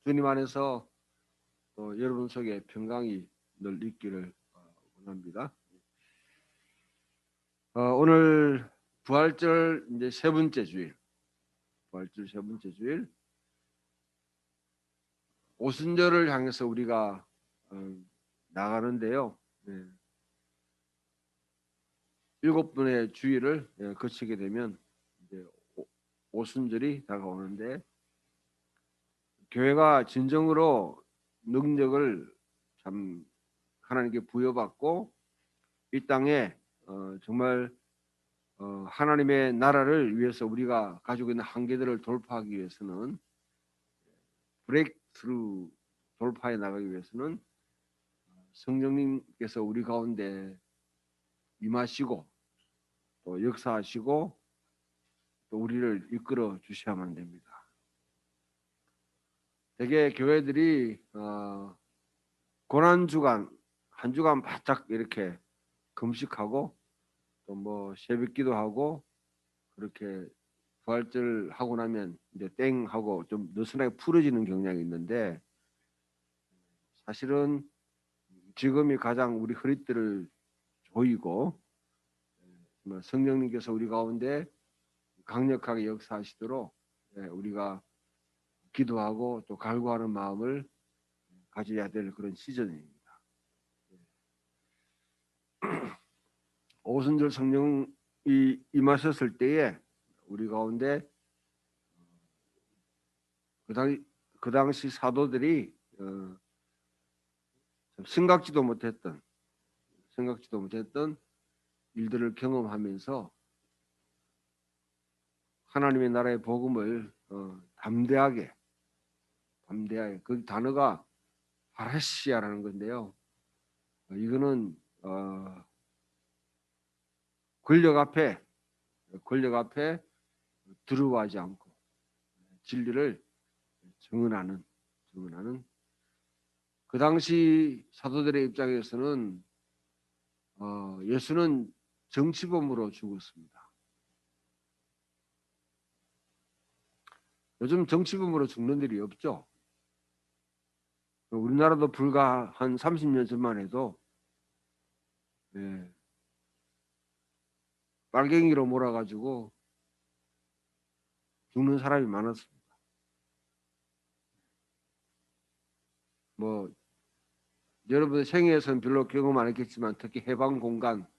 주님 안에서 여러분 속에 평강이 늘 있기를 원합니다. 오늘 부활절 이제 세 번째 주일, 부활절 세 번째 주일, 오순절을 향해서 우리가 나가는데요. 네. 7번의 주일을 거치게 되면 이제 오순절이 다가오는데, 교회가 진정으로 능력을 참 하나님께 부여받고 이 땅에 정말 하나님의 나라를 위해서 우리가 가지고 있는 한계들을 돌파하기 위해서는, 브레이크스루 돌파해 나가기 위해서는 성령님께서 우리 가운데 임하시고 또 역사하시고 또 우리를 이끌어 주셔야만 됩니다. 대개 교회들이 고난 주간 한 주간 바짝 이렇게 금식하고 또 뭐 새벽기도 하고 그렇게 부활절 하고 나면 이제 땡 하고 좀 느슨하게 풀어지는 경향이 있는데, 사실은 지금이 가장 우리 허리띠를 조이고 성령님께서 우리 가운데 강력하게 역사하시도록 우리가 기도하고 또 갈구하는 마음을 가져야 될 그런 시즌입니다. 오순절 성령이 임하셨을 때에 우리 가운데 그 당시 사도들이 생각지도 못했던 일들을 경험하면서 하나님의 나라의 복음을 담대하게 그 단어가 파레시아라는 건데요. 이거는 권력 앞에 두려워하지 않고 진리를 증언하는 그 당시 사도들의 입장에서는 예수는 정치범으로 죽었습니다. 요즘 정치범으로 죽는 일이 없죠. 우리나라도 불과 한 30년 전만 해도 빨갱이로 몰아가지고 죽는 사람이 많았습니다. 뭐 여러분의 생애에서는 별로 경험 안 했겠지만 특히 해방 공간에서는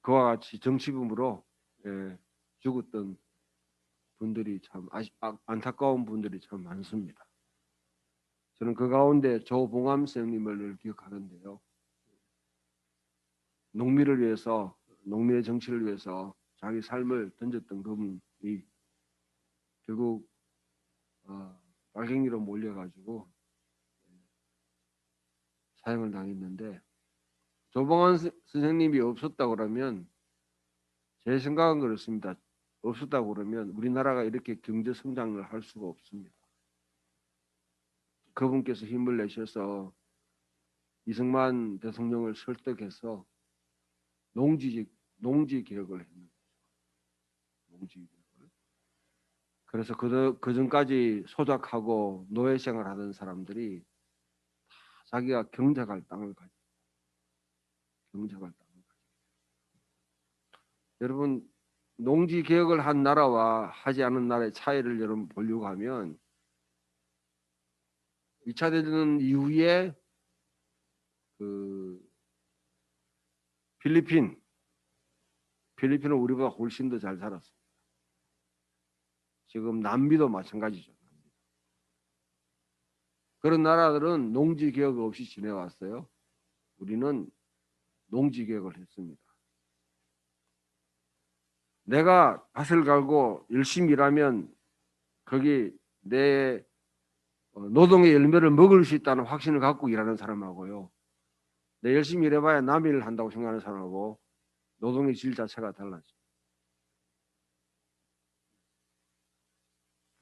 그와 같이 정치범으로 죽었던 분들이 참 안타까운 분들이 참 많습니다. 저는 그 가운데 조봉암 선생님을 늘 기억하는데요. 농민의 정치를 위해서 자기 삶을 던졌던 그분이 결국 빨갱이로 몰려가지고 사형을 당했는데, 조봉암 선생님이 없었다고 그러면, 제 생각은 그렇습니다. 없었다고 그러면 우리나라가 이렇게 경제 성장을 할 수가 없습니다. 그분께서 힘을 내셔서 이승만 대통령을 설득해서 농지 개혁을 했는 거죠. 그래서 그 전까지 소작하고 노예 생활하던 사람들이 다 자기가 경작할 땅을 가지고. 여러분, 농지 개혁을 한 나라와 하지 않은 나라의 차이를 여러분 보려고 하면, 2차 대전 이후에 그 필리핀은 우리보다 훨씬 더 잘 살았습니다. 지금 남미도 마찬가지죠. 그런 나라들은 농지 개혁 없이 지내왔어요. 우리는 농지 개혁을 했습니다. 내가 밭을 갈고 열심히 일하면 거기 내 노동의 열매를 먹을 수 있다는 확신을 갖고 일하는 사람하고요, 내 열심히 일해봐야 남의 일을 한다고 생각하는 사람하고 노동의 질 자체가 달라져.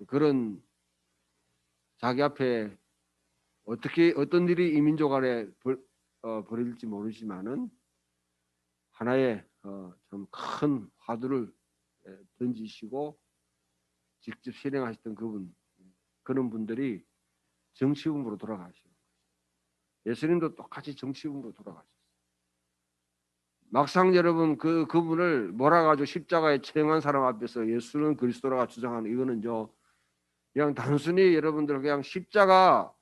그런 자기 앞에 어떤 일이 이 민족 안에 벌어질지 모르지만은 하나의 참 큰 화두를 던지시고 직접 실행하셨던 그런 분들이 정치범으로 돌아가시고, 예수님도 똑같이 정치범으로 돌아가셨어요. 막상 여러분 그분을 몰아가지고 십자가에 처형한 사람 앞에서 예수는 그리스도라고 주장하는 이거는요, 그냥 단순히 여러분들 그냥 십자가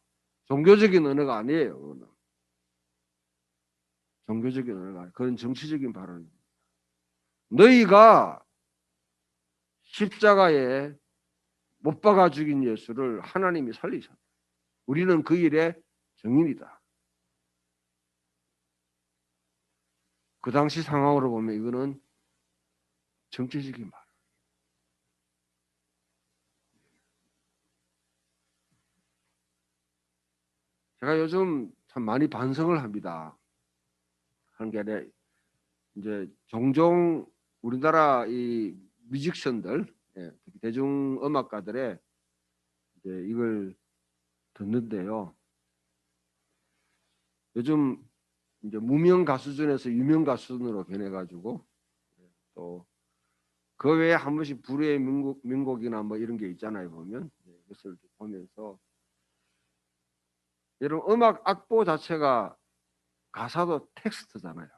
종교적인 언어가 아니에요. 그거는. 종교적인 언어가 아니에요. 그건 정치적인 발언입니다. 너희가 십자가에 못 박아 죽인 예수를 하나님이 살리셨다. 우리는 그 일의 증인이다. 그 당시 상황으로 보면 이거는 정치적인 말. 제가 요즘 참 많이 반성을 합니다. 하는 게 아니라 이제 종종 우리나라 이 뮤지션들, 특히 대중음악가들의 이제 이걸 듣는데요. 요즘 이제 무명 가수준에서 유명 가수준으로 변해가지고 또 그 외에 한 번씩 불후의 민곡이나 뭐 이런 게 있잖아요. 보면 그것을 보면서 여러분 음악 악보 자체가 가사도 텍스트잖아요.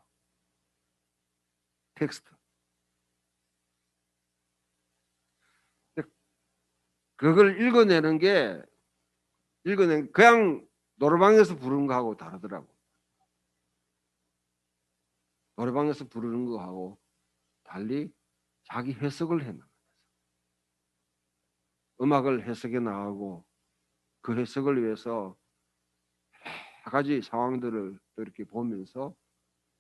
텍스트. 그걸 읽어낸 그냥 노래방에서 부르는 거하고 다르더라고. 노래방에서 부르는 거하고 달리 자기 해석을 해나가면서 음악을 해석해 나가고 그 해석을 위해서 여러 가지 상황들을 또 이렇게 보면서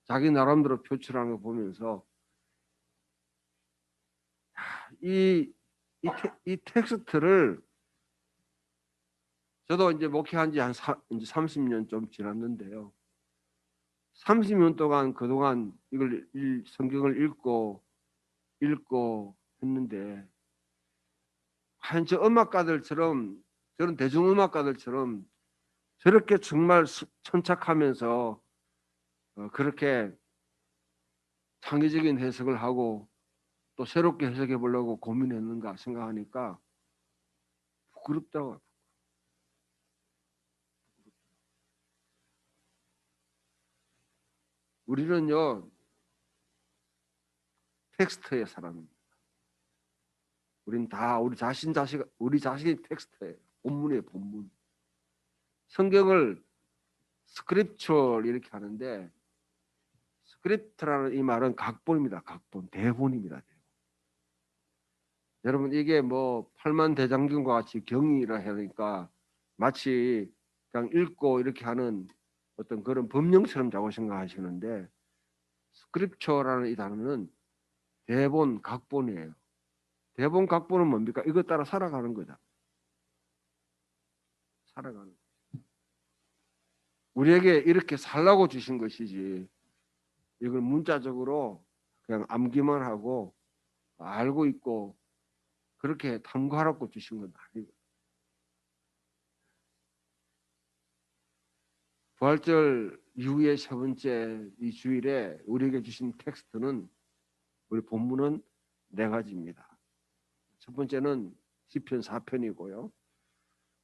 자기 나름대로 표출하는 거 보면서 이 텍스트를 저도 이제 목회한 지 이제 30년 좀 지났는데요. 30년 동안 그동안 이걸 성경을 읽고 했는데 과연 저 음악가들처럼 저런 대중음악가들처럼 저렇게 정말 천착하면서 그렇게 창의적인 해석을 하고 또 새롭게 해석해 보려고 고민했는가 생각하니까 부끄럽더라고요. 우리는요 텍스트의 사람입니다. 우리는 다 우리 자신이 텍스트예요. 본문이에요, 본문. 성경을 스크립처 이렇게 하는데 스크립트라는 이 말은 각본입니다. 각본, 대본입니다. 대본. 여러분 이게 뭐 팔만대장경과 같이 경이라 하니까 마치 그냥 읽고 이렇게 하는 어떤 그런 법령처럼 자꾸 생각하시는데 스크립처라는 이 단어는 대본, 각본이에요. 대본, 각본은 뭡니까? 이것 따라 살아가는 거다. 살아가는 거. 우리에게 이렇게 살라고 주신 것이지 이걸 문자적으로 그냥 암기만 하고 알고 있고 그렇게 탐구하라고 주신 건 아니고. 부활절 이후의 세 번째 이 주일에 우리에게 주신 텍스트는 우리 본문은 네 가지입니다. 첫 번째는 시편 4편이고요.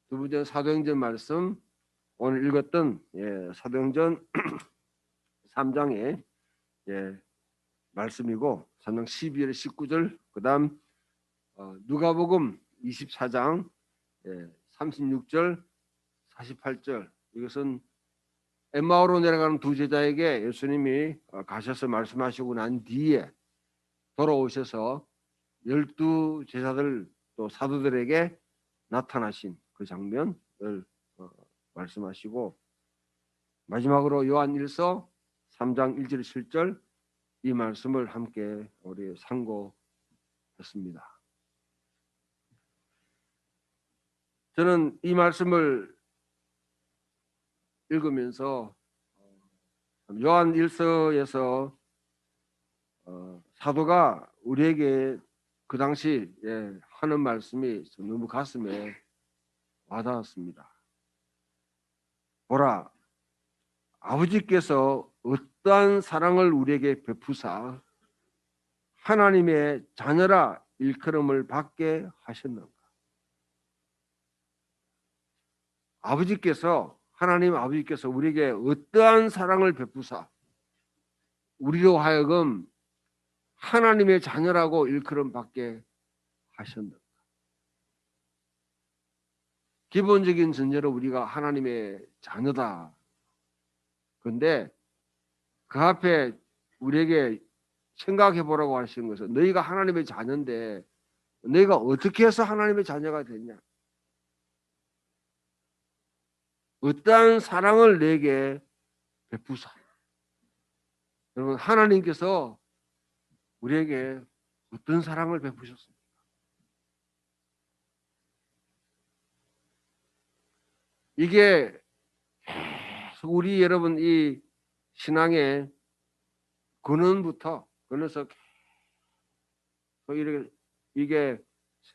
두 번째는 사도행전 말씀, 오늘 읽었던 사도행전 3장의 말씀이고 3장 12절 19절 그다음 누가복음 24장 36절 48절 이것은 엠마오로 내려가는 두 제자에게 예수님이 가셔서 말씀하시고 난 뒤에 돌아오셔서 12 제자들 또 사도들에게 나타나신 그 장면을 말씀하시고 마지막으로 요한 1서 3장 1절 7절 이 말씀을 함께 우리 상고했습니다. 저는 이 말씀을 읽으면서 요한 1서에서 사도가 우리에게 그 당시 하는 말씀이 너무 가슴에 와닿았습니다. 보라, 아버지께서 어떠한 사랑을 우리에게 베푸사 하나님의 자녀라 일컬음을 받게 하셨는가? 하나님 아버지께서 우리에게 어떠한 사랑을 베푸사 우리로 하여금 하나님의 자녀라고 일컬음 받게 하셨는가? 기본적인 전제로 우리가 하나님의 자녀다. 그런데 그 앞에 우리에게 생각해 보라고 하시는 것은 너희가 하나님의 자녀인데 너희가 어떻게 해서 하나님의 자녀가 되냐? 어떠한 사랑을 내게 베푸사. 여러분 하나님께서 우리에게 어떤 사랑을 베푸셨습니까? 이게 계속 우리 여러분 이 신앙의 근원부터 그래서 이렇게 이게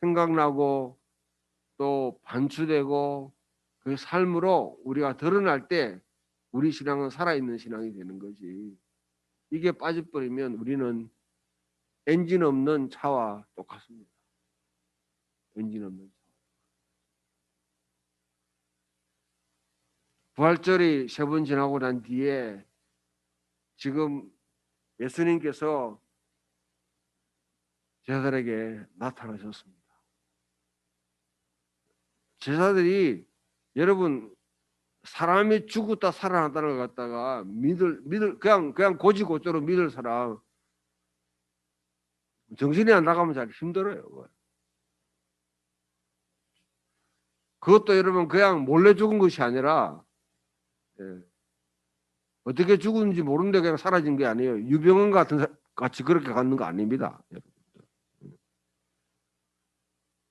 생각나고 또 반추되고 그 삶으로 우리가 드러날 때 우리 신앙은 살아있는 신앙이 되는 거지. 이게 빠져버리면 우리는 엔진 없는 차와 똑같습니다. 엔진 없는 차. 부활절이 3번 지나고 난 뒤에 지금 예수님께서 제자들에게 나타나셨습니다. 제자들이 여러분 사람이 죽었다 살아났다는 걸 갖다가 믿을 그냥 고지고대로 믿을 사람 정신이 안 나가면 잘 힘들어요. 그것도 여러분 그냥 몰래 죽은 것이 아니라 어떻게 죽은지 모르는데 그냥 사라진 게 아니에요. 유병원 같이 그렇게 갔는 거 아닙니다.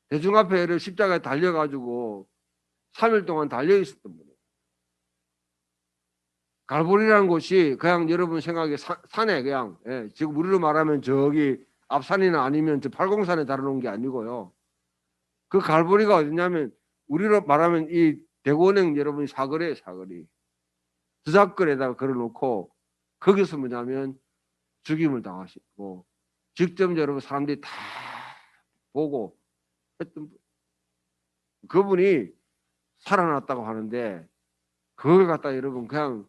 대중 앞에 십자가에 달려가지고 3일 동안 달려 있었던 분이에요. 갈보리라는 곳이 그냥 여러분 생각에 산에 그냥 지금 우리로 말하면 저기 앞산이나 아니면 저 팔공산에 달아놓은 게 아니고요. 그 갈보리가 어디냐면 우리로 말하면 이 대구은행 여러분 사거리에 사거리 드작거리에다가 걸어놓고 거기서 뭐냐면 죽임을 당하시고 직접 여러분 사람들이 다 보고 했던 그분이 살아났다고 하는데 그걸 갖다 여러분 그냥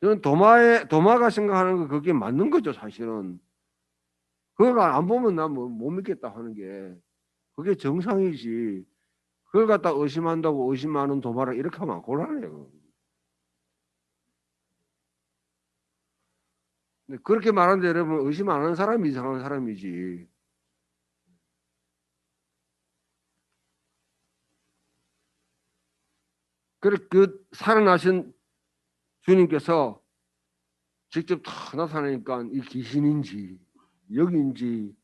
저는 도마가 생각하는 거 그게 맞는 거죠 사실은. 그걸 안 보면 난 못 믿겠다 하는 게 그게 정상이지. 그걸 갖다 의심한다고 의심하는 도마를 이렇게 하면 곤란해요. 근데 그렇게 말하는데 여러분 의심 안 하는 사람이 이상한 사람이지. 그 살아나신 주님께서 직접 다 나타나니까 이 귀신인지 여기인지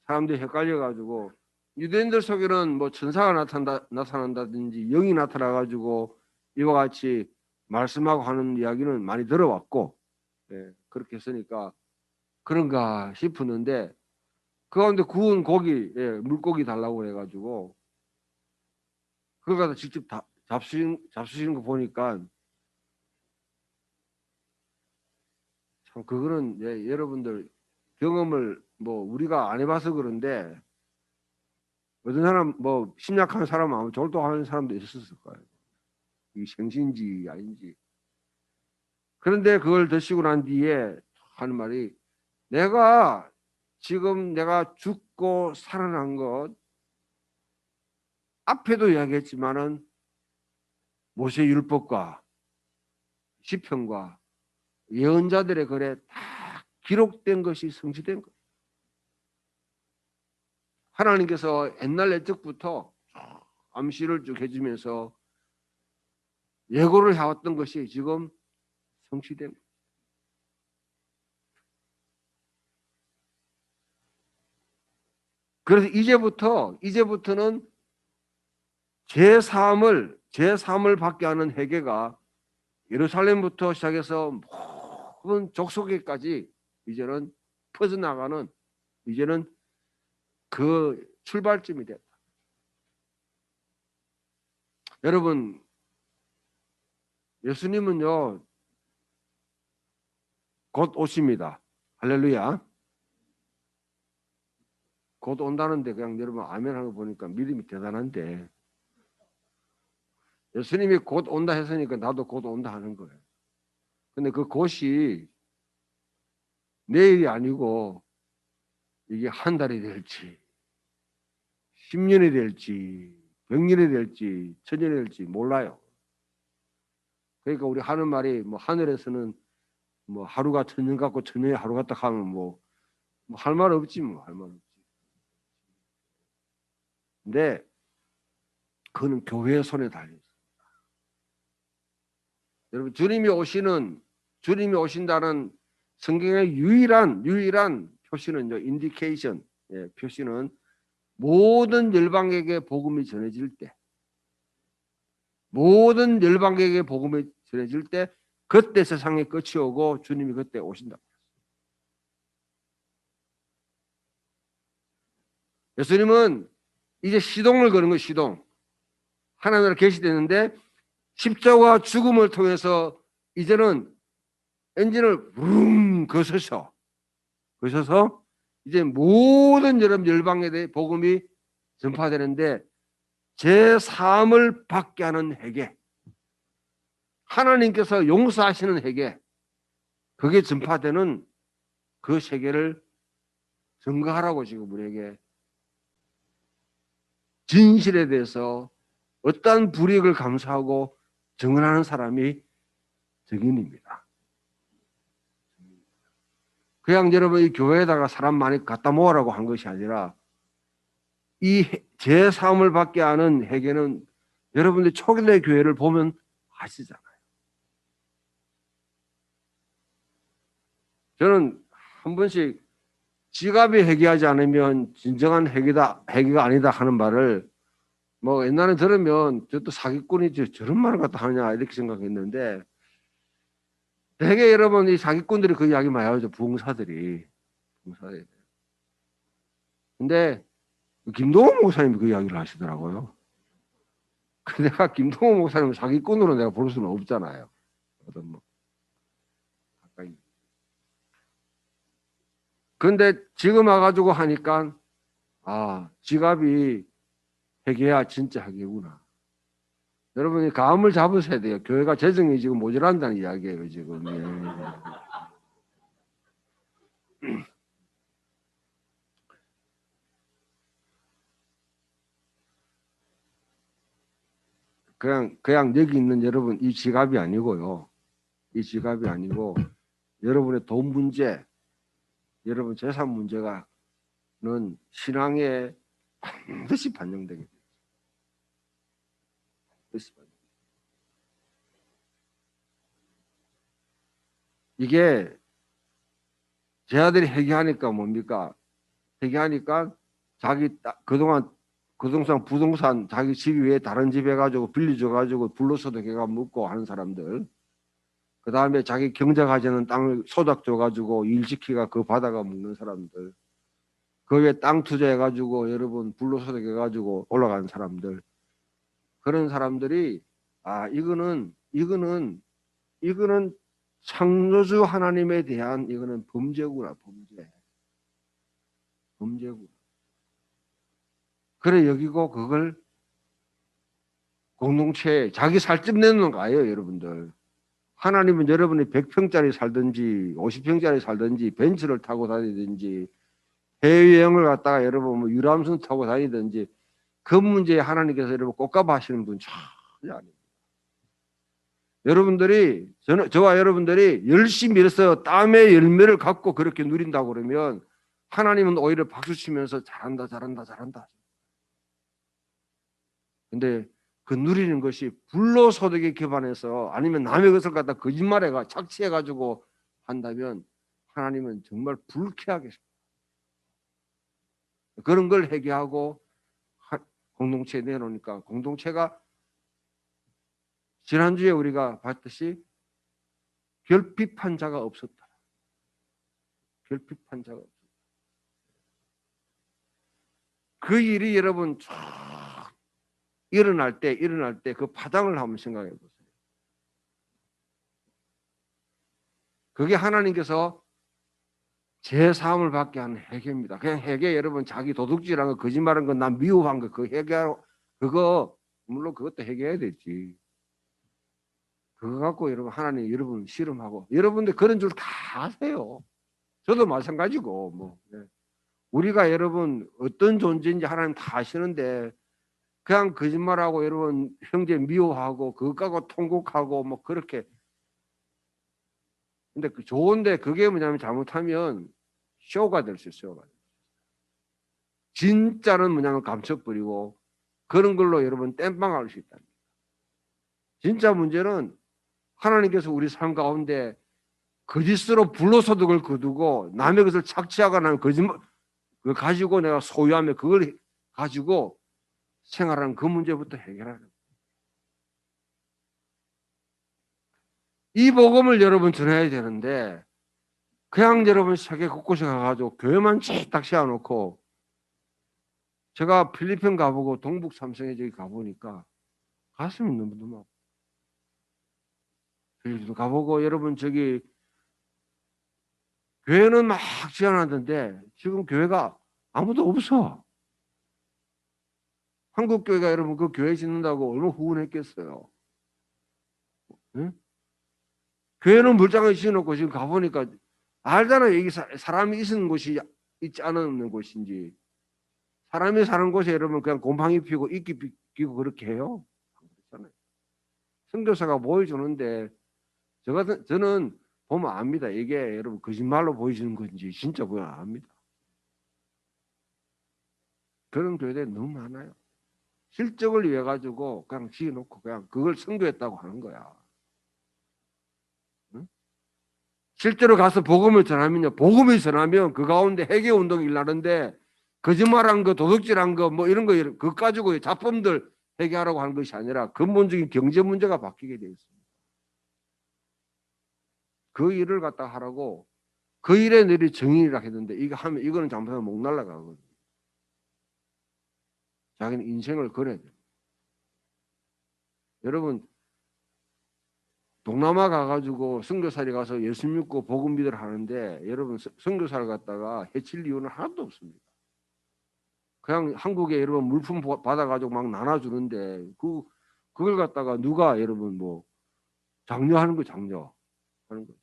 사람들이 헷갈려가지고 유대인들 속에는 뭐 천사가 나타난다든지 영이 나타나가지고 이와 같이 말씀하고 하는 이야기는 많이 들어왔고 그렇게 했으니까 그런가 싶었는데 그 가운데 구운 고기 물고기 달라고 해가지고 그걸 갖다 직접 잡수시는 거 보니까 참 그거는 여러분들 경험을 뭐 우리가 안 해봐서 그런데 어떤 사람 뭐 심약한 사람 아마 졸도하는 사람도 있었을 거예요. 이 생신지 아닌지. 그런데 그걸 드시고 난 뒤에 하는 말이 내가 지금 내가 죽고 살아난 것 앞에도 이야기했지만은 모세 율법과 시편과 예언자들의 글에 다 기록된 것이 성취된 것. 하나님께서 옛날 옛적부터 암시를 쭉 해주면서 예고를 해왔던 것이 지금 성취된 것. 그래서 이제부터는 제3을 받게 하는 회개가 예루살렘부터 시작해서 모든 족속에까지 이제는 퍼져나가는 이제는 그 출발점이 됐다. 여러분 예수님은요 곧 오십니다. 할렐루야. 곧 온다는데 그냥 여러분 아멘 하는 거 보니까 믿음이 대단한데 예수님이 곧 온다 했으니까 나도 곧 온다 하는 거예요. 근데 그 곧이 내일이 아니고 이게 한 달이 될지 10년이 될지 100년이 될지 1000년이 될지 몰라요. 그러니까 우리 하는 말이 뭐 하늘에서는 뭐 하루가 1000년 같고 1000년이 하루 같다 하면 뭐 할 말 없지 뭐 할 말 없지. 근데 그거는 교회의 손에 달려 있어요. 여러분 주님이 오신다는 성경의 유일한 표시는요, 인디케이션, 표시는 모든 열방에게 복음이 전해질 때, 모든 열방에게 복음이 전해질 때, 그때 세상의 끝이 오고 주님이 그때 오신다. 예수님은 이제 시동을 거는 거예요, 시동. 하나님 나라 계시되는데 십자가 죽음을 통해서 이제는 엔진을 붕 거서서 이제 모든 여러분 열방에 대해 복음이 전파되는데 제3을 받게 하는 회개, 하나님께서 용서하시는 회개, 그게 전파되는 그 세계를 증거하라고 지금 우리에게 진실에 대해서 어떠한 불이익을 감수하고 증언하는 사람이 증인입니다. 그냥 여러분 이 교회에다가 사람 많이 갖다 모으라고 한 것이 아니라 이 제3을 받게 하는 회개는 여러분들 초기대 교회를 보면 아시잖아요. 저는 한 번씩 지갑이 회개하지 않으면 진정한 회개가 아니다 하는 말을 뭐 옛날에 들으면 저도 사기꾼이 저런 말을 갖다 하냐 이렇게 생각했는데 되게 여러분 이 사기꾼들이 그 이야기 많이 하죠. 부흥사들이. 근데 김동호 목사님이 그 이야기를 하시더라고요. 내가 김동호 목사님을 사기꾼으로 내가 볼 수는 없잖아요. 어떤 뭐 가까이. 근데 지금 와가지고 하니까 지갑이 회개야 진짜 회개구나. 여러분이 감을 잡으셔야 돼요. 교회가 재정이 지금 모자란다는 이야기예요 지금. 그냥 여기 있는 여러분 이 지갑이 아니고요. 이 지갑이 아니고 여러분의 돈 문제, 여러분 재산 문제가는 신앙에 반드시 반영되게 돼요. 이게 제 아들이 회개하니까 뭡니까? 회개하니까 자기 그동안 부동산 자기 집 위에 다른 집 해가지고 빌려줘가지고 불로소득 해가 묻고 하는 사람들, 그 다음에 자기 경작하자는 땅을 소작 줘가지고 일시키가 그 받아가 먹는 사람들, 그 위에 땅 투자해가지고 여러분 불로소득 해가지고 올라가는 사람들, 그런 사람들이 이거는 창조주 하나님에 대한 이거는 범죄구나. 범죄구나. 그래 여기고 그걸 공동체에 자기 살집 내놓는 거 아니에요, 여러분들. 하나님은 여러분이 100평짜리 살든지 50평짜리 살든지 벤츠를 타고 다니든지 해외여행을 갔다가 여러분 뭐 유람선 타고 다니든지 그 문제에 하나님께서 여러분 꽃값 하시는 분 전혀 아닙니다. 저와 여러분들이 열심히 일해서 땀의 열매를 갖고 그렇게 누린다고 그러면 하나님은 오히려 박수 치면서 잘한다. 근데 그 누리는 것이 불로소득에 기반해서 아니면 남의 것을 갖다 거짓말해가 착취해가지고 한다면 하나님은 정말 불쾌하겠습니다. 그런 걸 회개하고 공동체에 내놓으니까 공동체가 지난주에 우리가 봤듯이 결핍한 자가 없었다. 결핍한 자가 없었다. 그 일이 여러분 쫙 일어날 때 그 파장을 한번 생각해 보세요. 그게 하나님께서 제 삶을 받게 하는 회개입니다. 그냥 회개 여러분 자기 도둑질한 거 거짓말한 거 난 미워한 거 그 회개하고 그거 물론 그것도 회개해야 되지. 그거 갖고 여러분 하나님 여러분 씨름하고 여러분들 그런 줄 다 아세요. 저도 마찬가지고 뭐 우리가 여러분 어떤 존재인지 하나님 다 아시는데 그냥 거짓말하고 여러분 형제 미워하고 그거 갖고 통곡하고 뭐 그렇게 근데 그 좋은데 그게 뭐냐면 잘못하면 쇼가 될 수 있어요. 진짜는 뭐냐면 감춰버리고 그런 걸로 여러분 땜빵할 수 있다. 진짜 문제는 하나님께서 우리 삶 가운데 거짓으로 불로소득을 거두고 남의 것을 착취하거나 거짓말 그걸 가지고 내가 소유하며 그걸 가지고 생활하는 그 문제부터 해결하는 이 복음을 여러분 전해야 되는데 그냥 여러분 세계 곳곳에 가가지고 교회만 딱 세워놓고 제가 필리핀 가보고 동북 삼성에 저기 가보니까 가슴이 너무너무 필리핀 가보고 여러분 저기 교회는 막 지어놨는데 지금 교회가 아무도 없어. 한국 교회가 여러분 그 교회 짓는다고 얼마나 후원했겠어요. 응? 교회는 물장을 지어놓고 지금 가보니까 알잖아요. 여기 사람이 있는 곳이 있지 않은 곳인지. 사람이 사는 곳에 여러분 그냥 곰팡이 피고 이끼 피고 그렇게 해요. 그렇잖아요. 선교사가 보여주는데 저는 보면 압니다. 이게 여러분 거짓말로 보여주는 건지 진짜 보면 압니다. 그런 교회들이 너무 많아요. 실적을 위해 가지고 그냥 지어놓고 그냥 그걸 선교했다고 하는 거야. 응? 실제로 가서 복음을 전하면요. 복음을 전하면 그 가운데 회개 운동이 일어나는데 거짓말한 거, 도둑질한 거, 뭐 이런 거 그거 가지고 작품들 회개하라고 하는 것이 아니라 근본적인 경제 문제가 바뀌게 되어 있습니다. 그 일을 갖다 하라고 그 일에 내리 정인이라 했는데 이거 하면 이거는 잘못하면 목 날라가거든요. 자기는 인생을 걸어야 돼요. 여러분 동남아 가가지고 선교사리 가서 예수 믿고 복음 믿으러 하는데 여러분 선교사를 갖다가 해칠 이유는 하나도 없습니다. 그냥 한국에 여러분 물품 받아가지고 막 나눠주는데 그걸 갖다가 누가 여러분 뭐 장려하는 거 장려하는 거죠.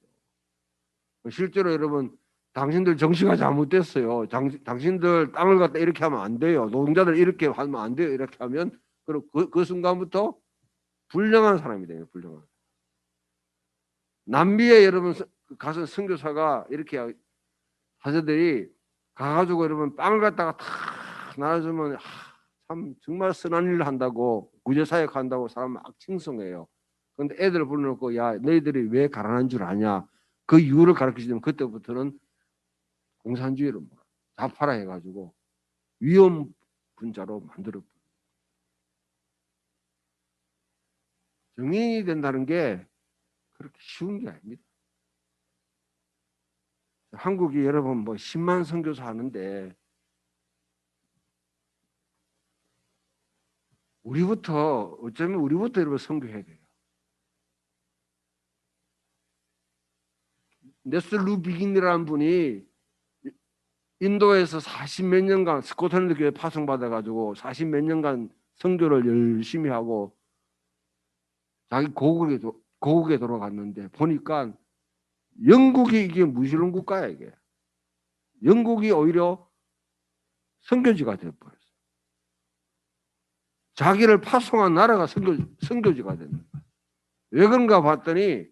실제로 여러분 당신들 정치가 잘못됐어요. 당신들 땅을 갖다 이렇게 하면 안 돼요. 노동자들 이렇게 하면 안 돼요. 이렇게 하면 그 순간부터 불량한 사람이 돼요. 불량한. 남미에 여러분 가서 선교사가 이렇게 사제들이 가가지고 여러분 빵을 갖다가 탁 나눠주면 참 정말 선한 일을 한다고 구제사역 한다고 사람 막 칭송해요. 그런데 애들 불러놓고 야 너희들이 왜 가난한 줄 아냐 그 이유를 가르치시면 그때부터는 공산주의를 자파라 해가지고 위험 분자로 만들어 정인이 된다는 게 그렇게 쉬운 게 아닙니다. 한국이 여러분 뭐 10만 선교사 하는데 어쩌면 우리부터 여러분 선교해야 돼요. 네슬루 비긴이라는 분이 인도에서 40몇 년간 스코틀랜드 교회 파송받아가지고 40몇 년간 선교를 열심히 하고 자기 고국에 돌아갔는데 보니까 영국이 이게 무슬림 국가야 이게. 영국이 오히려 선교지가 되어버렸어요. 자기를 파송한 나라가 선교지가 됐는 거예요. 왜 그런가 봤더니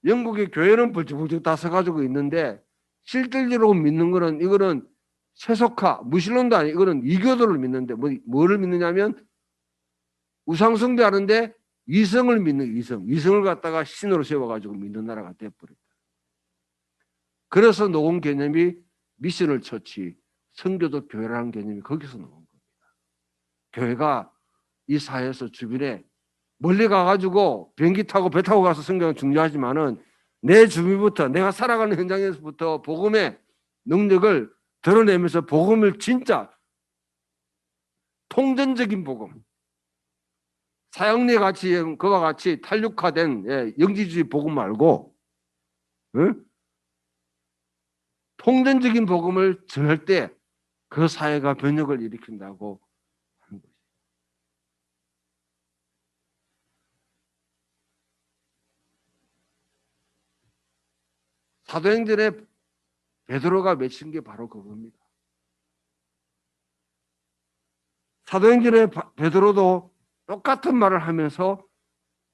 영국의 교회는 벌쩍벌쩍 다 서가지고 있는데 실질적으로 믿는 거는 이거는 세속화, 무슬림도 아니고 이거는 이교도를 믿는데 뭐를 믿느냐면 우상숭배하는데 이성을 믿는 이성을 갖다가 신으로 세워가지고 믿는 나라가 돼버렸다. 그래서 놓은 개념이 미션을 처치, 선교도 교회라는 개념이 거기서 나온 겁니다. 교회가 이 사회에서 주변에 멀리 가가지고 비행기 타고 배 타고 가서 선교는 중요하지만은 내 주변부터 내가 살아가는 현장에서부터 복음의 능력을 드러내면서 복음을 진짜 통전적인 복음 사형리 같이 그와 같이 탄력화된 영지주의 복음 말고 통전적인 복음을 전할 때 그 사회가 변혁을 일으킨다고 하는 것이죠. 사도행전에 베드로가 외친 게 바로 그겁니다. 사도행전에 베드로도 똑같은 말을 하면서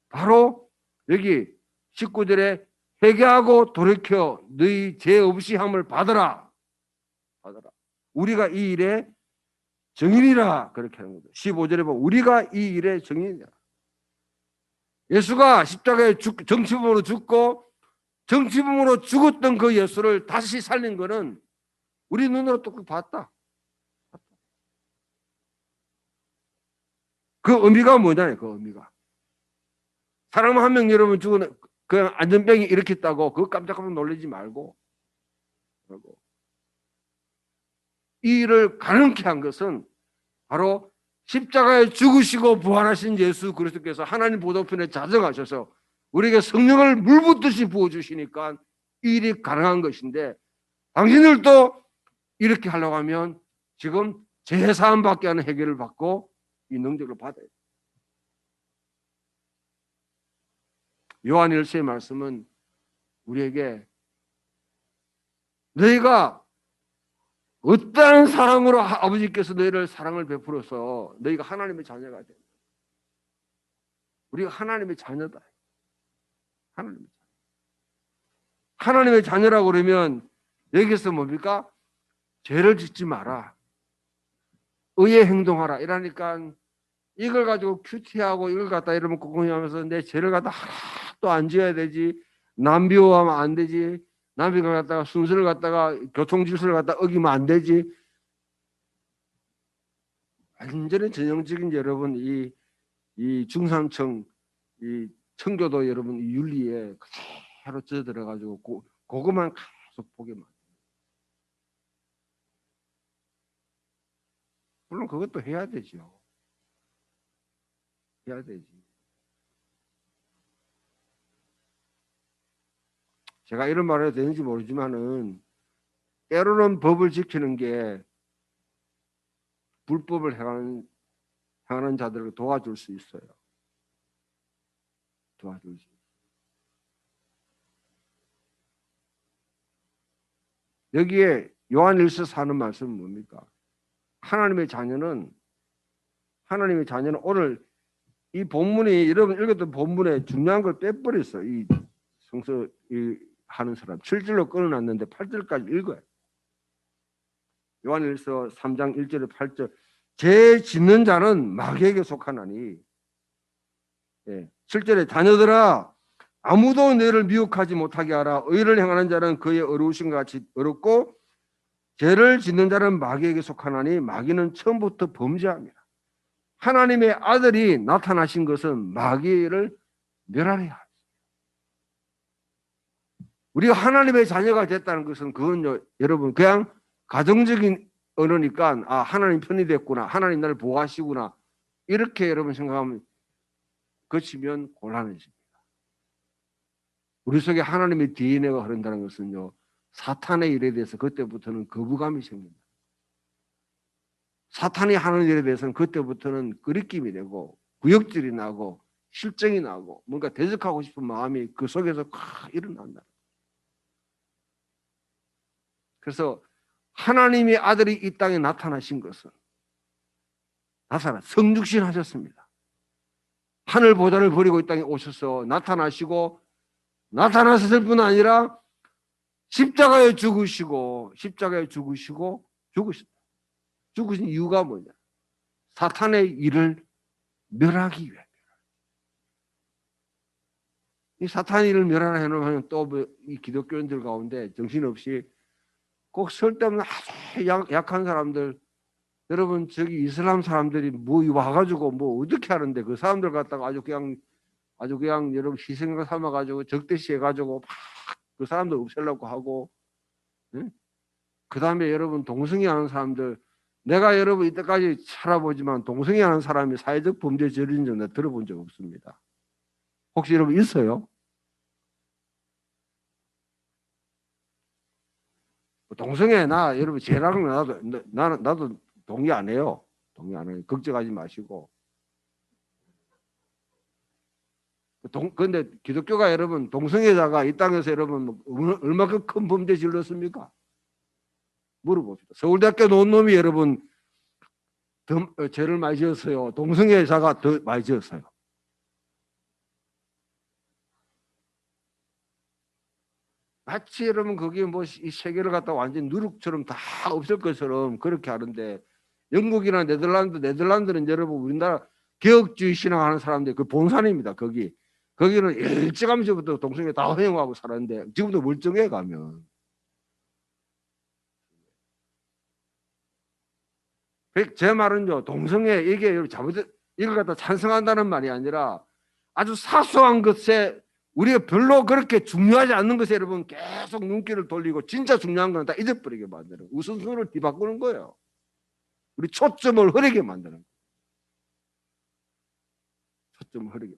바로 여기 19절에 회개하고 돌이켜 너희 죄 없이 함을 받으라. 우리가 이 일에 증인이라 그렇게 하는 거죠. 15절에 보면 우리가 이 일의 증인이라. 예수가 십자가에 정치범으로 죽고 정치범으로 죽었던 그 예수를 다시 살린 거는 우리 눈으로 똑똑 봤다. 그 의미가 뭐냐요? 그 의미가. 사람 한 명 여러분 죽은 그냥 안전병이 일으켰다고 그거 깜짝깜짝 놀라지 말고 이 일을 가능케 한 것은 바로 십자가에 죽으시고 부활하신 예수 그리스도께서 하나님 보좌편에 자정하셔서 우리에게 성령을 물붓듯이 부어주시니까 이 일이 가능한 것인데 당신들도 이렇게 하려고 하면 지금 제사함밖에 하는 해결을 받고 이 능력을 받아야 돼요. 요한 1서의 말씀은 우리에게 너희가 어떠한 사랑으로 아버지께서 너희를 사랑을 베풀어서 너희가 하나님의 자녀가 돼. 우리가 하나님의 자녀다. 하나님의 자녀라고 그러면 여기서 뭡니까? 죄를 짓지 마라. 의에 행동하라. 이러니까 이걸 가지고 큐티하고 이걸 갖다 이러면 꽁꽁하면서 내 죄를 갖다 하나도 안 지어야 되지. 남비호하면 안 되지. 남비가 갖다가 순서를 갖다가 교통 질서를 갖다 어기면 안 되지. 완전히 전형적인 여러분 이 중산층 이 청교도 여러분 이 윤리에 그대로 젖어 들어가지고 그것만 계속 보게만. 물론 그것도 해야 되죠. 해야 되지. 제가 이런 말을 해도 되는지 모르지만은 때로는 법을 지키는 게 불법을 행하는 자들을 도와줄 수 있어요. 도와줄 수 있어요. 여기에 요한 1서 하는 말씀은 뭡니까? 하나님의 자녀는 오늘 이 본문이 여러분 읽었던 본문에 중요한 걸 빼버렸어요. 이 성서 하는 사람 7절로 끊어놨는데 8절까지 읽어요. 요한일서 3장 1절에 8절 죄 짓는 자는 마귀에게 속하나니 7절에 자녀들아 아무도 너를 미혹하지 못하게 하라. 의를 행하는 자는 그의 어려우신 것 같이 어렵고 죄를 짓는 자는 마귀에게 속하나니 마귀는 처음부터 범죄합니다. 하나님의 아들이 나타나신 것은 마귀를 멸하려 합니다. 우리가 하나님의 자녀가 됐다는 것은 그건 여러분 그냥 가정적인 언어니까 아 하나님 편이 됐구나. 하나님 나를 보호하시구나. 이렇게 여러분 생각하면 그치면 곤란해집니다. 우리 속에 하나님의 DNA가 흐른다는 것은요. 사탄의 일에 대해서 그때부터는 거부감이 생깁니다. 사탄이 하는 일에 대해서는 그때부터는 끄리낌이 되고 구역질이 나고 실정이 나고 뭔가 대적하고 싶은 마음이 그 속에서 일어난다. 그래서 하나님의 아들이 이 땅에 나타나신 것은 성육신 하셨습니다. 하늘 보좌를 버리고 이 땅에 오셔서 나타나시고 나타나셨을 뿐 아니라 십자가에 죽으시고 죽으신 이유가 뭐냐? 사탄의 일을 멸하기 위해. 이 사탄의 일을 멸하라 해놓으면 또 이 기독교인들 가운데 정신없이 꼭 쓸데없는 아주 약한 사람들 여러분 저기 이슬람 사람들이 뭐 와가지고 뭐 어떻게 하는데 그 사람들 갖다가 아주 그냥 여러분 희생을 삼아가지고 적대시해가지고 막 그 사람들 없애려고 하고 응? 그 다음에 여러분 동성애 하는 사람들 내가 여러분 이때까지 살아보지만 동성애 하는 사람이 사회적 범죄 저지른 적 내가 들어본 적 없습니다. 혹시 여러분 있어요? 동성애 나 여러분 죄라는 거 나도 동의 안 해요. 동의 안 해요. 걱정하지 마시고. 근데 기독교가 여러분 동성애자가 이 땅에서 여러분 얼마큼 큰 범죄 질렀습니까? 물어봅시다. 서울대학교 논놈이 여러분 더 죄를 많이 지었어요. 동성애자가 더 많이 지었어요. 마치 여러분 거기 뭐 이 세계를 갖다 완전 누룩처럼 다 없을 것처럼 그렇게 하는데 영국이나 네덜란드는 여러분 우리나라 개혁주의 신앙하는 사람들 그 본산입니다. 거기는 일찌감치부터 동성애 다 허용하고 살았는데 지금도 멀쩡해 가면. 제 말은요 동성애 이게 잘못 이걸 갖다 찬성한다는 말이 아니라 아주 사소한 것에 우리가 별로 그렇게 중요하지 않는 것에 여러분 계속 눈길을 돌리고 진짜 중요한 건 다 잊어버리게 만드는 우선순위를 뒤바꾸는 거예요. 우리 초점을 흐리게 만드는 거예요. 초점을 흐리게.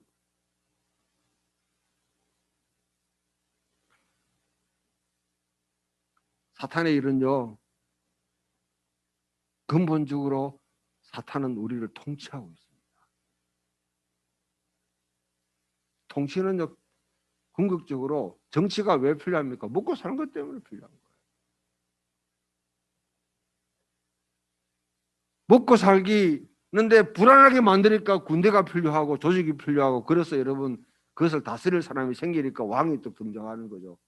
사탄의 일은요 근본적으로 사탄은 우리를 통치하고 있습니다. 통치는요 궁극적으로 정치가 왜 필요합니까? 먹고 사는 것 때문에 필요한 거예요. 먹고 살기는데 불안하게 만드니까 군대가 필요하고 조직이 필요하고 그래서 여러분 그것을 다스릴 사람이 생기니까 왕이 또 등장하는 거죠.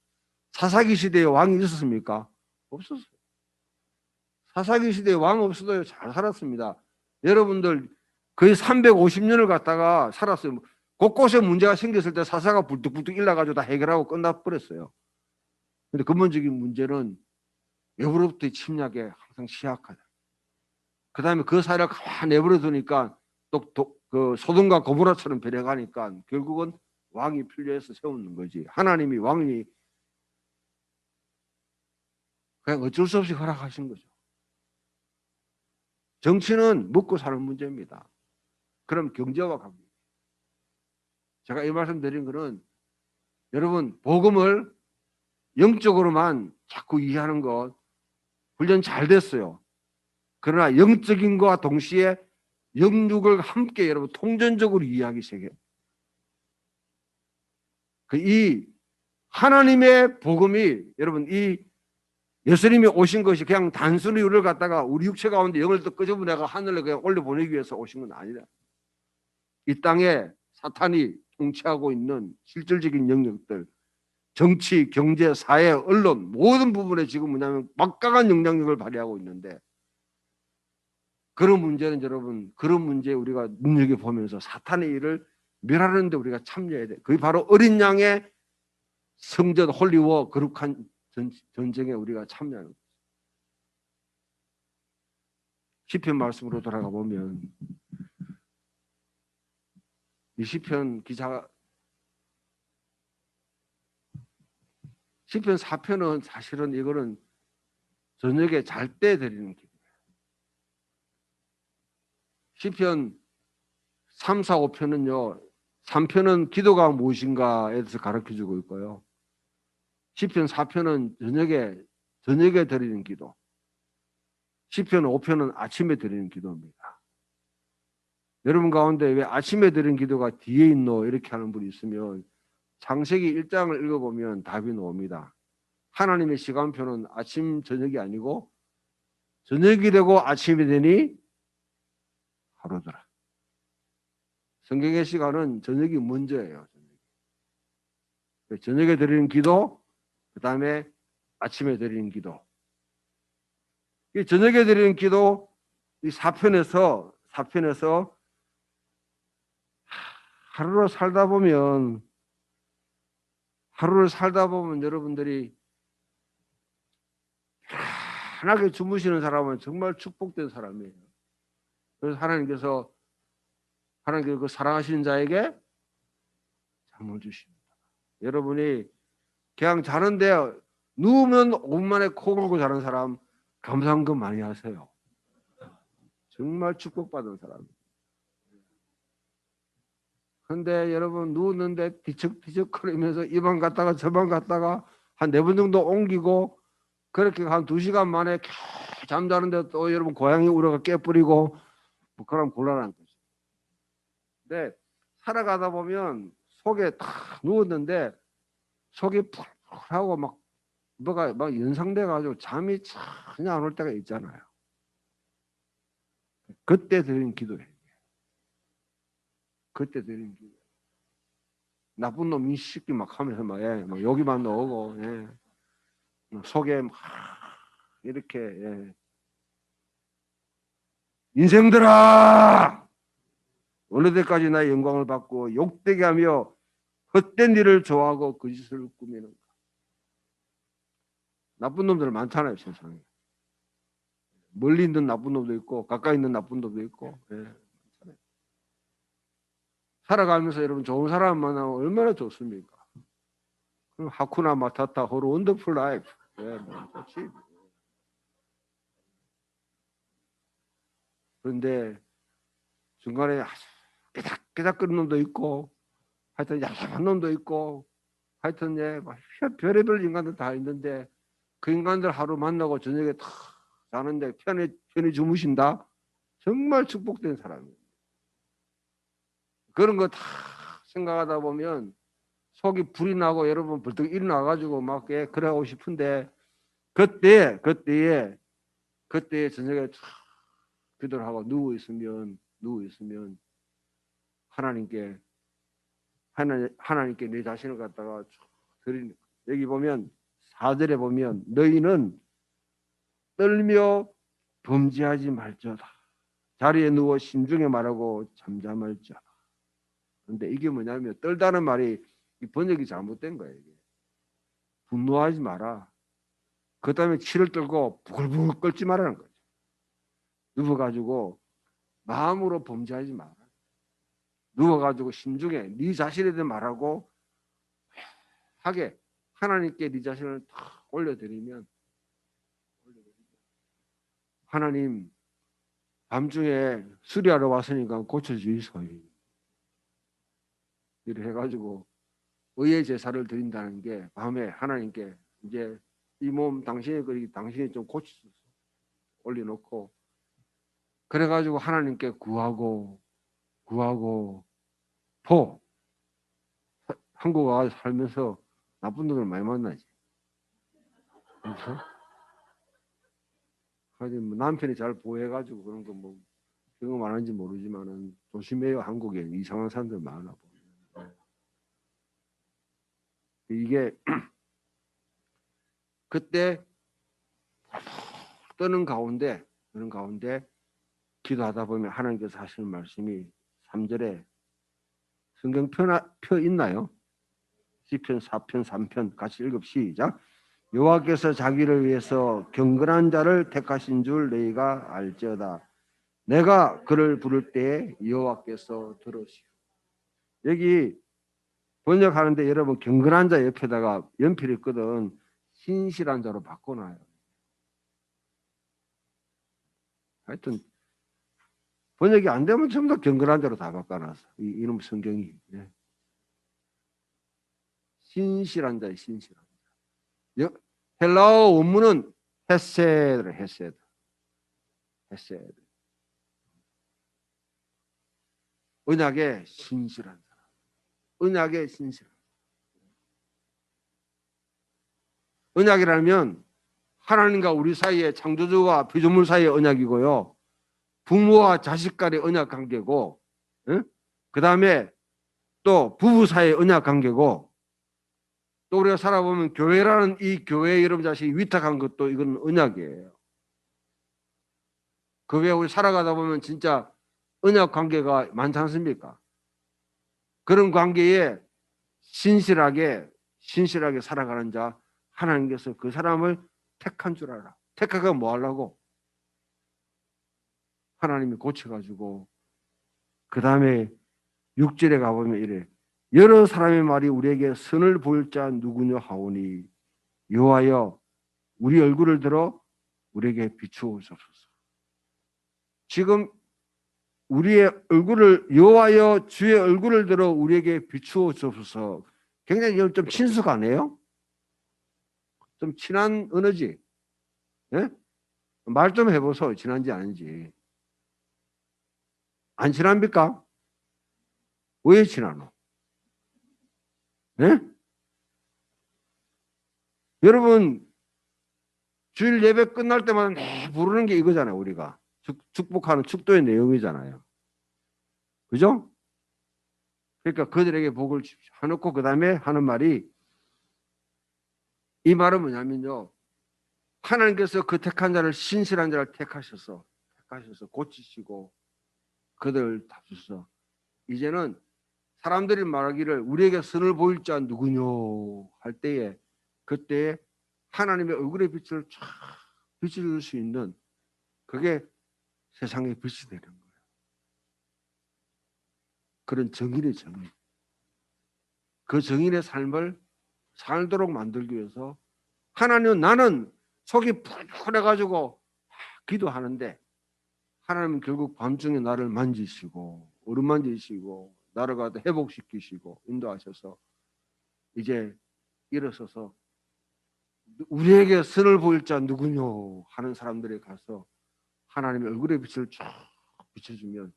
사사기 시대에 왕이 있었습니까? 없었어요. 사사기 시대에 왕 없어도 잘 살았습니다. 여러분들 거의 350년을 갖다가 살았어요. 곳곳에 문제가 생겼을 때 사사가 불뚝불뚝 일러가지고 다 해결하고 끝나버렸어요. 근데 근본적인 문제는 외부로부터의 침략에 항상 취약하다. 그 다음에 그 사회를 가만히 내버려 두니까 그 소돔과 고모라처럼 변해가니까 결국은 왕이 필요해서 세우는 거지. 하나님이 왕이 그냥 어쩔 수 없이 허락하신 거죠. 정치는 먹고 사는 문제입니다. 그럼 경제와 관계. 제가 이 말씀 드린 거는 여러분 복음을 영적으로만 자꾸 이해하는 것 훈련 잘 됐어요. 그러나 영적인 것과 동시에 영육을 함께 여러분 통전적으로 이해하기 시작해요. 이 하나님의 복음이 여러분 이 예수님이 오신 것이 그냥 단순히 우리를 갖다가 우리 육체 가운데 영을 또 끄집어내가 하늘에 그냥 올려보내기 위해서 오신 건 아니라 이 땅에 사탄이 통치하고 있는 실질적인 영역들 정치, 경제, 사회, 언론 모든 부분에 지금 뭐냐면 막강한 영향력을 발휘하고 있는데 그런 문제는 여러분 그런 문제에 우리가 눈여겨보면서 사탄의 일을 멸하는 데 우리가 참여해야 돼. 그게 바로 어린 양의 성전 홀리워 거룩한 전쟁에 우리가 참여하는 거죠. 시편 말씀으로 돌아가 보면 이 시편 기자가 시편 4편은 사실은 이거는 저녁에 잘 때 드리는 기도예요. 시편 3, 4, 5편은요. 3편은 기도가 무엇인가에 대해서 가르쳐주고 있고요. 시편 4편은 저녁에 드리는 기도. 시편 5편은 아침에 드리는 기도입니다. 여러분 가운데 왜 아침에 드리는 기도가 뒤에 있노 이렇게 하는 분이 있으면 창세기 1장을 읽어보면 답이 나옵니다. 하나님의 시간표는 아침 저녁이 아니고 저녁이 되고 아침이 되니 하루더라. 성경의 시간은 저녁이 먼저예요. 저녁에 드리는 기도, 그 다음에 아침에 드리는 기도. 이 저녁에 드리는 기도 이 4편에서 하루를 살다 보면 여러분들이 편하게 주무시는 사람은 정말 축복된 사람이에요. 그래서 하나님께서 그 사랑하시는 자에게 잠을 주십니다. 여러분이 그냥 자는데 누우면 5분 만에 코 골고 자는 사람 감사한금 많이 하세요. 정말 축복받은 사람. 그런데 여러분 누웠는데 뒤척뒤척거리면서 이 방 갔다가 저 방 갔다가 한 4번 정도 옮기고 그렇게 한 2시간 만에 겨우 잠자는데 또 여러분 고양이 울어가 깨뿌리고 뭐 그럼 곤란한 거죠. 근데 살아가다 보면 속에 탁 누웠는데 속이 푹하고 막 뭐가 막 연상돼 가지고 잠이 전혀 안 올 때가 있잖아요. 그때 드린 기도예요. 그때 드린 기도. 나쁜 놈 이 새끼 막 하면서 막, 막 여기만 넣고 속에 막 이렇게 인생들아 어느 때까지 나의 영광을 받고 욕되게 하며 헛된 일을 좋아하고 거짓을 꾸미는가. 나쁜 놈들 많잖아요 세상에. 멀리 있는 나쁜 놈도 있고 가까이 있는 나쁜 놈도 있고. 살아가면서 여러분 좋은 사람 만나면 얼마나 좋습니까? 그럼 하쿠나 마타타 호루 원더풀 라이프. 좋지. 그런데 중간에 아주 깨작깨작거리는 놈도 있고 하여튼 얄얄한 놈도 있고 하여튼 별의별 인간들 다 있는데 그 인간들 하루 만나고 저녁에 탁 자는데 편히 주무신다? 정말 축복된 사람이에요. 그런 거 다 생각하다 보면 속이 불이 나고 여러분 벌떡 일어나가지고 막 그러고 싶은데 그때에 저녁에 탁 기도를 하고 누워 있으면 하나님께 내 자신을 갖다가 드리는. 여기 보면 4절에 보면 너희는 떨며 범죄하지 말지어다. 자리에 누워 심중에 말하고 잠잠할지어다. 그런데 이게 뭐냐면 떨다는 말이 번역이 잘못된 거예요. 이게. 분노하지 마라. 그 다음에 치를 떨고 부글부글 끓지 말라는 거죠. 누워가지고 마음으로 범죄하지 마라. 누워가지고 심중에 네 자신에 대해 말하고 하게 하나님께 네 자신을 탁 올려드리면 하나님 밤중에 수리하러 왔으니까 고쳐주이소서. 이렇게 해가지고 의의 제사를 드린다는 게 밤에 하나님께 이제 이 몸 당신이 좀 고쳐서 올려놓고 그래가지고 하나님께 구하고 한국 와서 살면서 나쁜 놈을 많이 만나지. 그래서 뭐 남편이 잘 보호해가지고 그런 거 뭐 경험 안 하는지 모르지만은 조심해요. 한국에 이상한 사람들 많아 보면. 이게 그때 떠는 가운데 기도하다 보면 하나님께서 하시는 말씀이 3절에 성경 펴 있나요? 시편 4편 3편 같이 읽읍 시작. 여호와께서 자기를 위해서 경건한 자를 택하신 줄 너희가 알지어다. 내가 그를 부를 때에 여호와께서 들으시오. 여기 번역하는데 여러분 경건한 자 옆에다가 연필 있거든. 신실한 자로 바꿔놔요. 하여튼 번역이 안 되면 전부 다 경건한 자로 다 바꿔놨어. 이놈 성경이. 신실한 자예요. 신실한 자. 헬라어 원문은 헤세드. 언약에 신실한 사람. 언약에 신실한 사람. 언약이라면 하나님과 우리 사이에 창조주와 피조물 사이의 언약이고요. 부모와 자식 간의 언약 관계고, 그 다음에 또 부부 사이의 언약 관계고, 또 우리가 살아보면 교회라는 이 교회에 여러분 자식이 위탁한 것도 이건 언약이에요. 그 외에 우리 살아가다 보면 진짜 언약 관계가 많지 않습니까? 그런 관계에 신실하게 살아가는 자 하나님께서 그 사람을 택한 줄 알아. 택하가 뭐 하려고? 하나님이 고쳐가지고 그 다음에 6절에 가보면 이래. 여러 사람의 말이 우리에게 선을 보일 자 누구냐 하오니 여호와여 우리 얼굴을 들어 우리에게 비추옵소서. 지금 우리의 얼굴을 여호와여 주의 얼굴을 들어 우리에게 비추옵소서. 굉장히 좀 친숙하네요. 좀 친한 언어지. 예? 말 좀 해보소. 친한지 아닌지. 안 친합니까? 왜 친하노? 예? 여러분 주일 예배 끝날 때마다 내 부르는 게 이거잖아요. 우리가 축복하는 축도의 내용이잖아요. 그죠? 그러니까 그들에게 복을 주십시오. 해놓고 그 다음에 하는 말이 이 말은 뭐냐면요. 하나님께서 그 택한 자를 신실한 자를 택하셔서 고치시고 그들을 다주셔서 이제는 사람들이 말하기를 우리에게 선을 보일 자 누구뇨 할 때에 그때에 하나님의 얼굴의 빛을 쫙 비춰줄 수 있는 그게 세상의 빛이 되는 거예요. 그런 정인의 정인. 그 정인의 삶을 살도록 만들기 위해서 하나님은 나는 속이 푸근해가지고 기도하는데 하나님은 결국 밤중에 나를 만지시고 어루만지시고 나를 갖다 회복시키시고 인도하셔서 이제 일어서서 우리에게 선을 보일 자 누구뇨 하는 사람들에 가서 하나님의 얼굴의 빛을 쫙 비춰주면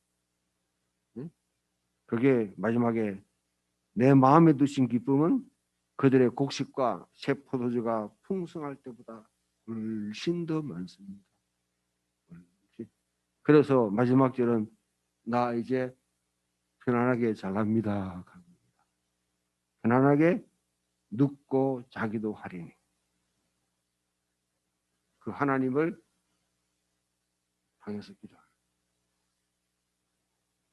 그게 마지막에 내 마음에 두신 기쁨은 그들의 곡식과 새 포도주가 풍성할 때보다 훨씬 더 많습니다. 그래서 마지막 절은 나 이제 편안하게 잘합니다. 편안하게 눕고 자기도 하리니 그 하나님을 향해서 기도합니다.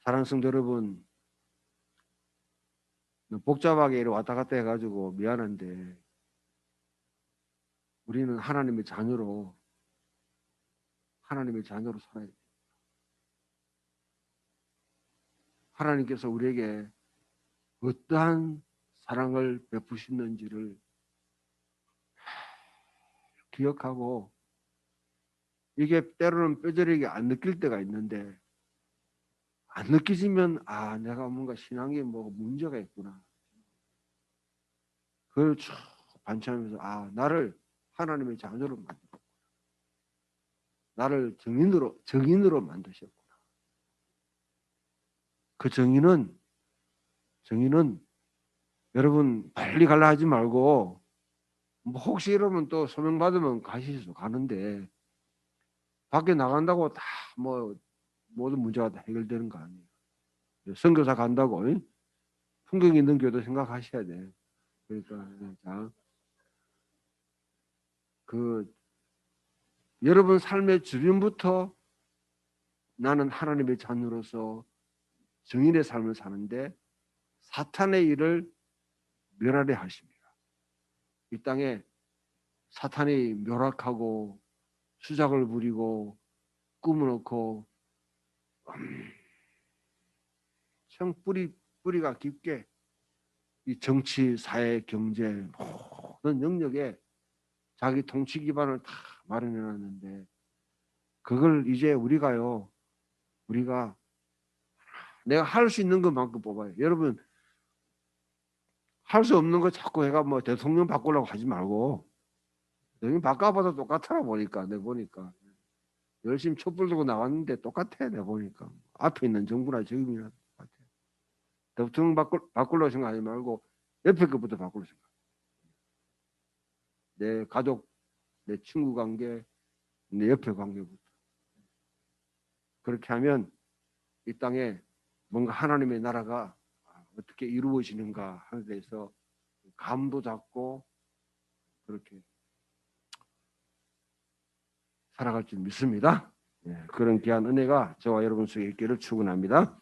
사랑하는 성도 여러분, 복잡하게 왔다 갔다 해가지고 미안한데 우리는 하나님의 자녀로 살아야 돼요. 하나님께서 우리에게 어떠한 사랑을 베푸시는지를 기억하고 이게 때로는 뼈저리게 안 느낄 때가 있는데 안 느끼시면 아 내가 뭔가 신앙에 뭐 문제가 있구나. 그걸 쭉 반추하면서 아 나를 하나님의 자녀로 만들었구나. 나를 정인으로 만드셨구나. 그 정인은 여러분 빨리 갈라 하지 말고 뭐 혹시 이러면 또 소명 받으면 가시죠. 가는데 밖에 나간다고 다 뭐 모든 문제가 다 해결되는 거 아니에요. 선교사 간다고 풍경 있는 교도 생각하셔야 돼. 그러니까 자, 그 여러분 삶의 주변부터 나는 하나님의 자녀로서 정인의 삶을 사는데 사탄의 일을 멸하려 하십니다. 이 땅에 사탄이 멸악하고 수작을 부리고 꿈을 넣고 참 뿌리가 깊게 이 정치, 사회, 경제 모든 영역에 자기 통치 기반을 다 마련해 놨는데 그걸 이제 우리가 내가 할 수 있는 것만큼 뽑아요. 여러분 할 수 없는 거 자꾸 해가 뭐 대통령 바꾸려고 하지 말고 대통령 바꿔봐도 똑같아 보니까 내 보니까 열심히 촛불 들고 나왔는데 똑같아 내 보니까 앞에 있는 정부나 지금이나 똑같아. 대통령 바꾸려고 생각하지 말고 옆에 것부터 바꾸려고 생각. 내 가족, 내 친구 관계, 내 옆에 관계부터 그렇게 하면 이 땅에 뭔가 하나님의 나라가 어떻게 이루어지는가 하는 데서 감도 잡고 그렇게 살아갈 줄 믿습니다. 그런 귀한 은혜가 저와 여러분 속에 있기를 축원합니다.